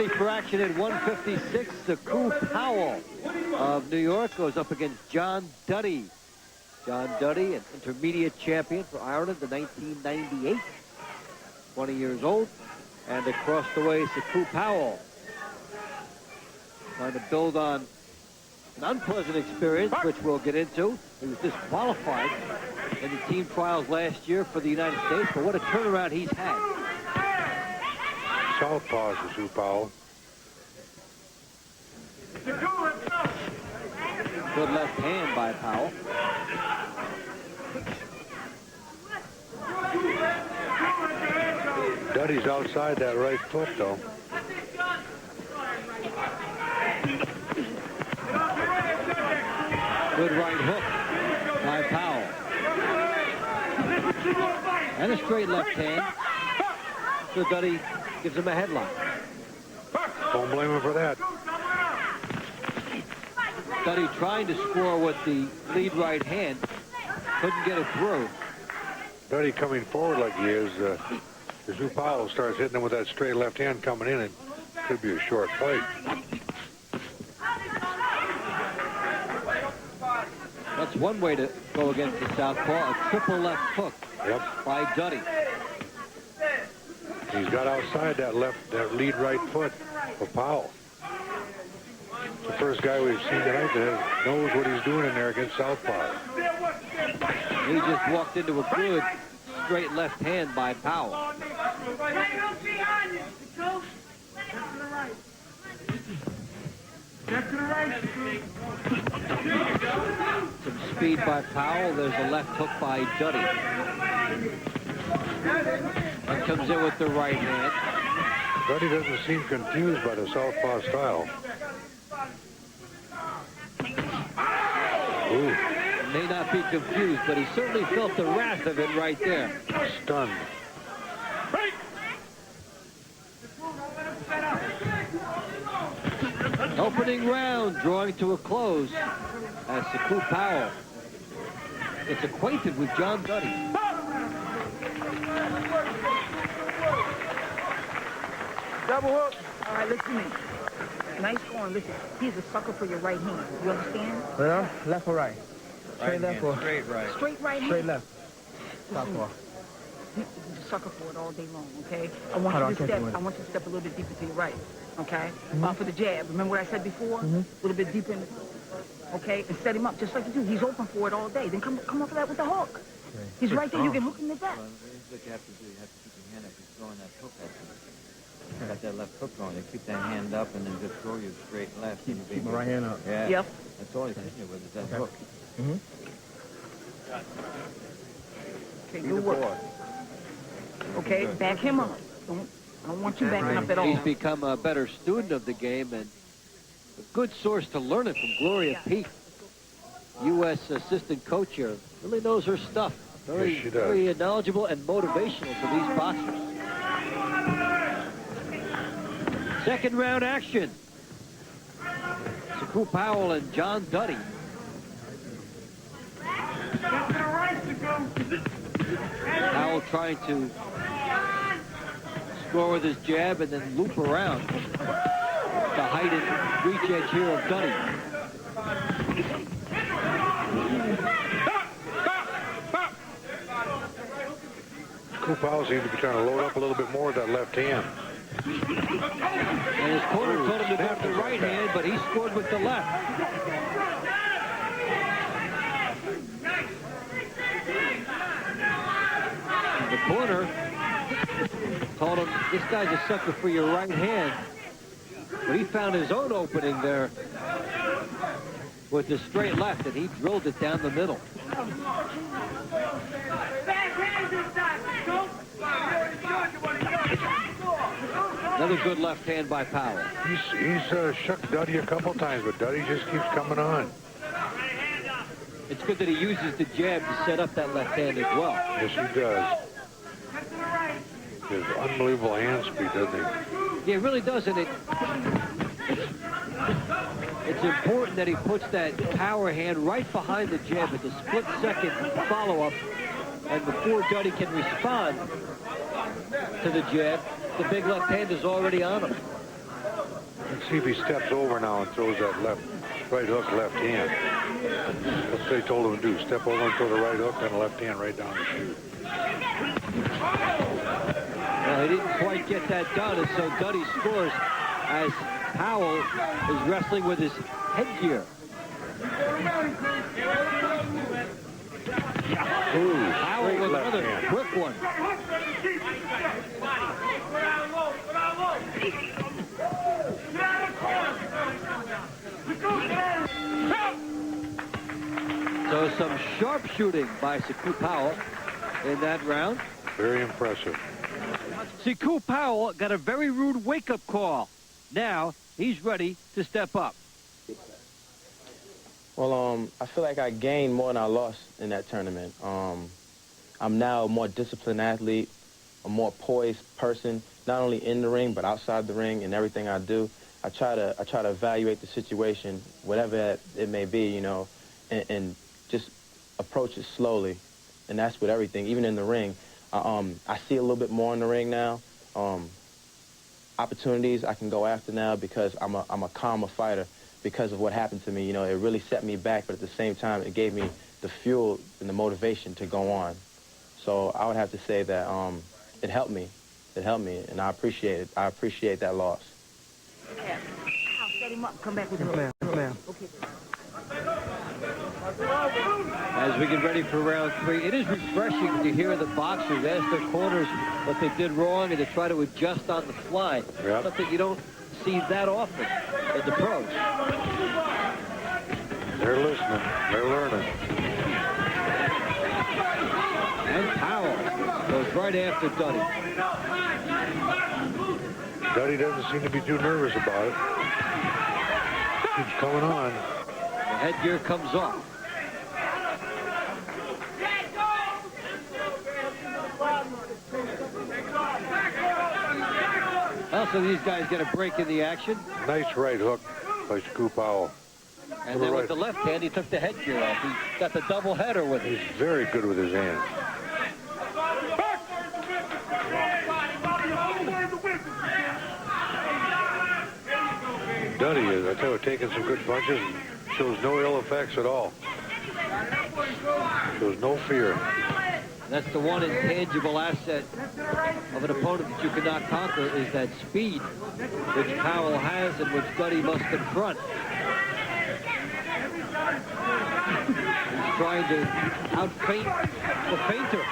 For action at 156, Sechew Powell of New York goes up against John Duddy. John Duddy, an intermediate champion for Ireland in 1998, 20 years old. And across the way, Sechew Powell, trying to build on an unpleasant experience, which we'll get into. He was disqualified in the team trials last year for the United States, but what a turnaround he's had. Southpaw, Sechew Powell. Good left hand by Powell. Duddy's outside that right foot, though. Good right hook by Powell. And a straight left hand. So Duddy gives him a headlock. Don't blame him for that. Duddy trying to score with the lead right hand. Couldn't get it through. Duddy coming forward like he is. Sechew Powell starts hitting him with that straight left hand coming in. It could be a short fight. That's one way to go against the southpaw, a triple left hook by Duddy. He's got outside that lead right foot of Powell. It's the first guy we've seen tonight that knows what he's doing in there against southpaw. He just walked into a good straight left hand by Powell. Some speed by Powell. There's a left hook by Duddy. And comes in with the right hand. Duddy doesn't seem confused by the southpaw style. Ooh. May not be confused, but he certainly felt the wrath of it right there. Stunned. Opening round drawing to a close as Sechew Powell gets acquainted with John Duddy. Double hook. All right, listen to me. Nice going. Listen, he's a sucker for your right hand. You understand? Yeah, left or right? Straight left or straight right? Straight right hand. Straight left. Southpaw. He's a sucker for it all day long, okay? I want you to step a little bit deeper to your right, okay? For the jab. Remember what I said before? A little bit deeper in the, okay? And set him up just like you do. He's open for it all day. Then come off of that with the hook. Okay. He's right there. You can hook him to death. Well, what you have to do, you have to keep your hand up. You're throwing that hook at you. You got that left hook going. You keep that hand up and then just throw you straight left. Keep my right hand up. Yeah. Yep. That's all you can hit with is that hook. Okay, good work. Okay, back him up. I don't want you backing up at all. He's become a better student of the game and a good source to learn it from. Gloria Peak, U.S. assistant coach here, really knows her stuff. Very knowledgeable and motivational for these boxers. Second round action. Sechew Powell and John Duddy. Powell trying to score with his jab and then loop around. The height and reach edge here of Duddy. Sechew Powell seems to be trying to load up a little bit more with that left hand. And his corner told him to go with the right hand, but he scored with the left. The corner told him, this guy's a sucker for your right hand. But he found his own opening there with the straight left, and he drilled it down the middle. Another good left hand by Powell. He's shook Duddy a couple times, but Duddy just keeps coming on. It's good that he uses the jab to set up that left hand as well. Yes, he does. He has unbelievable hand speed, doesn't he? Yeah, it really does, and it's important that he puts that power hand right behind the jab at the split-second follow-up, and before Duddy can respond to the jab, the big left hand is already on him. see if he steps over now and throws that right hook, left hand. That's what they told him to do. Step over and throw the right hook, then left hand right down the chute. Well, he didn't quite get that done, and so Duddy scores as Powell is wrestling with his headgear. Ooh, Powell with another hand. quick one. So some sharpshooting by Sechew Powell in that round. Very impressive. Sechew Powell got a very rude wake-up call. Now he's ready to step up. Well, I feel like I gained more than I lost in that tournament. I'm now a more disciplined athlete, a more poised person, not only in the ring but outside the ring and everything I do. I try to evaluate the situation, whatever it may be, you know, and just approach it slowly. And that's with everything, even in the ring. I see a little bit more in the ring now. Opportunities I can go after now because I'm a calmer fighter because of what happened to me. You know, it really set me back, but at the same time, it gave me the fuel and the motivation to go on. So I would have to say that it helped me. It helped me, and I appreciate it. I appreciate that loss. Yeah. I'll set him up. Come back with him. Okay. As we get ready for round 3, it is refreshing to hear the boxers ask their corners what they did wrong and to try to adjust on the fly. Yep. Something you don't see that often in the pros. They're listening. They're learning. And Powell goes right after Duddy. Duddy doesn't seem to be too nervous about it. Keeps coming on. The headgear comes off. Also, these guys get a break in the action. Nice right hook by Sechew Powell. And then with the left hand, he took the headgear off. He got the double header with it. He's very good with his hands. Duddy is, I tell you, taking some good punches and shows no ill effects at all. Shows no fear. That's the one intangible asset of an opponent that you cannot conquer is that speed, which Powell has and which Duddy must confront. He's trying to out-feint the feinter.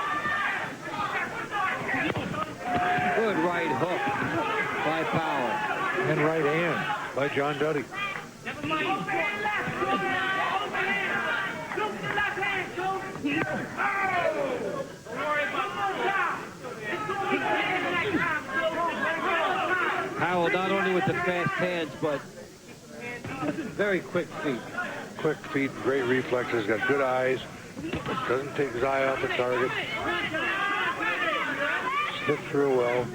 Good right hook by Powell. And right hand by John Duddy. Powell not only with the fast hands, but very quick feet. Quick feet, great reflexes, got good eyes. Doesn't take his eye off the target. Slips through well.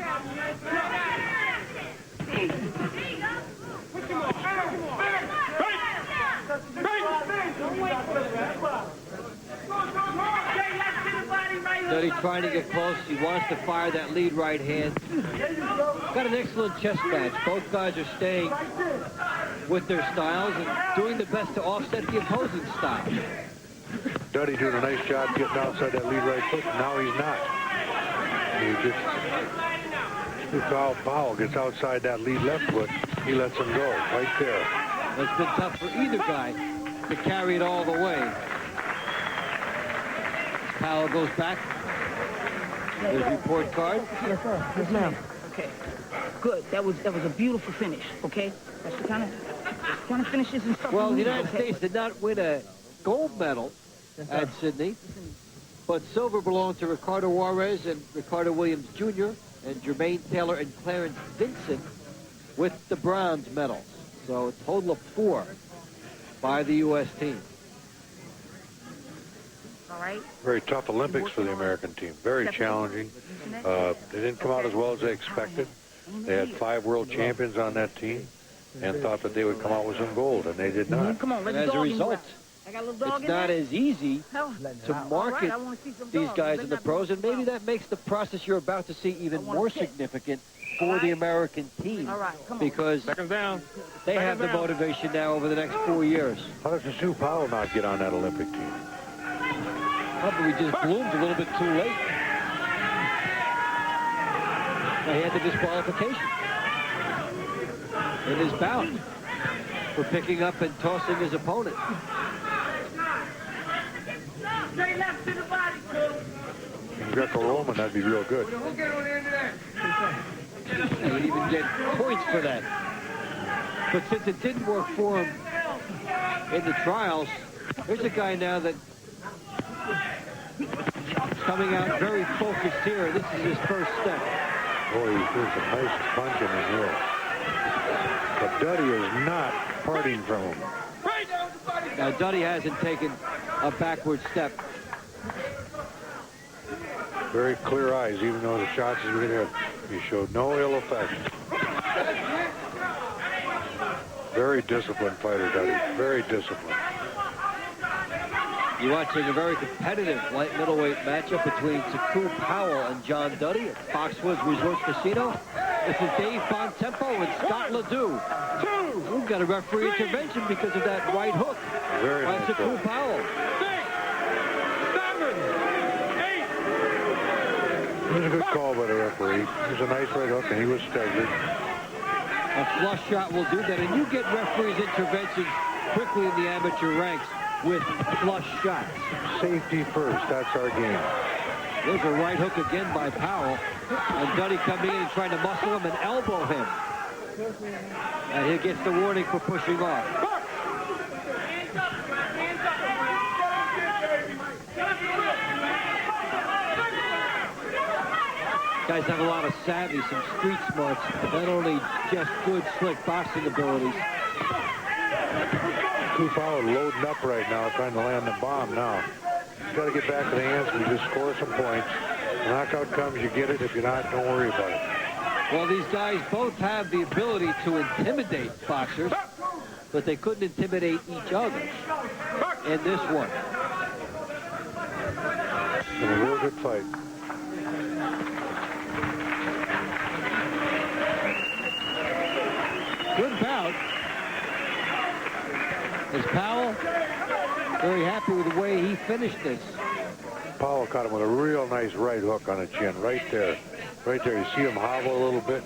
Duddy trying to get close. He wants to fire that lead right hand. Got an excellent chess match. Both guys are staying with their styles and doing the best to offset the opposing style. Duddy doing a nice job getting outside that lead right foot. Now he's not. He just, Powell gets outside that lead left foot. He lets him go right there. It's been tough for either guy to carry it all the way. Powell goes back. His report card. Yes, sir. Yes, ma'am. Okay. Good. That was a beautiful finish. Okay. That's the kind of finishes and stuff. Well, the we need, United States did not win a gold medal at Sydney, but silver belonged to Ricardo Juarez and Ricardo Williams Jr. and Jermaine Taylor and Clarence Vincent with the bronze medals. So a total of 4 by the U.S. team. All right. Very tough Olympics for the American team. Very challenging. They didn't come out as well as they expected. They had 5 world champions on that team and thought that they would come out with some gold, and they did not. Come on, And as a result, I got a little dog it's in not there? as easy Hell, to all market right, I wanna see some these dogs. guys Let in the that pros, dog and maybe go. that makes the process you're about to see even I wanna more kick. significant for All the right. American team. All right, come on. Because Seconds down. they have the motivation now over the next 4 years. How does Sechew Powell not get on that Olympic team? Probably just bloomed a little bit too late. Now, he had the disqualification in his bout for picking up and tossing his opponent. Straight left to the body, Coop. In Greco-Roman, that'd be real good. Who get on the end of that? He would even get points for that. But since it didn't work for him in the trials, here's a guy now that is coming out very focused here. This is his first step. Boy, there's a nice punch in his heel. But Duddy is not parting from him. Now, Duddy hasn't taken a backward step. Very clear eyes, even though the shots he's been hit. He showed no ill effect. Very disciplined fighter, Duddy. Very disciplined. You're watching a very competitive light middleweight matchup between Sechew Powell and John Duddy at Foxwoods Resort Casino. This is Dave Bontempo and Scott Ledoux. We've got a referee intervention because of that right hook Very by nice Sechew hook. Powell. 6, 7, 8. It was a good call by the referee. It was a nice right hook, and he was staggered. A flush shot will do that, and you get referees interventions quickly in the amateur ranks with flush shots. Safety first. That's our game. There's a right hook again by Powell. And Duddy coming in and trying to muscle him and elbow him. And he gets the warning for pushing off. Guys have a lot of savvy, some street smarts, not only just good, slick boxing abilities. Sechew Powell loading up right now, trying to land the bomb now. He's got to get back to the hands and just score some points. The knockout comes, you get it. If you're not, don't worry about it. Well, these guys both have the ability to intimidate boxers, but they couldn't intimidate each other in this one. It's been a real good fight. Good bout. Is Powell very happy with the way he finished this? Powell caught him with a real nice right hook on the chin, right there. Right there. You see him hobble a little bit.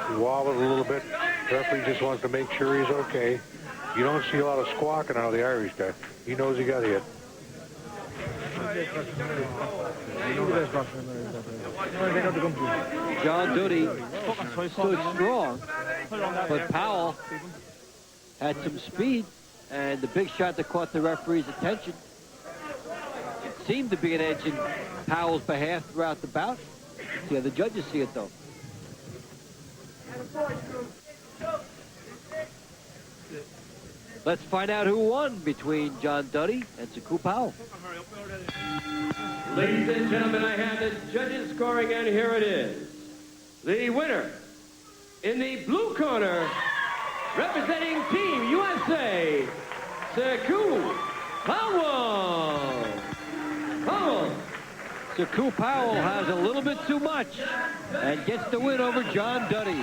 He wobbled a little bit. The referee just wants to make sure he's okay. You don't see a lot of squawking out of the Irish guy. He knows he got hit. John Duddy stood strong, but Powell had some speed, and the big shot that caught the referee's attention seemed to be an edge in Powell's behalf throughout the bout. See how the judges see it, though. Let's find out who won between John Duddy and Sechew Powell. Ladies and gentlemen, I have the judges scoring, and here it is. The winner in the blue corner, representing Team USA, Sechew Powell. Sechew Powell has a little bit too much and gets the win over John Duddy.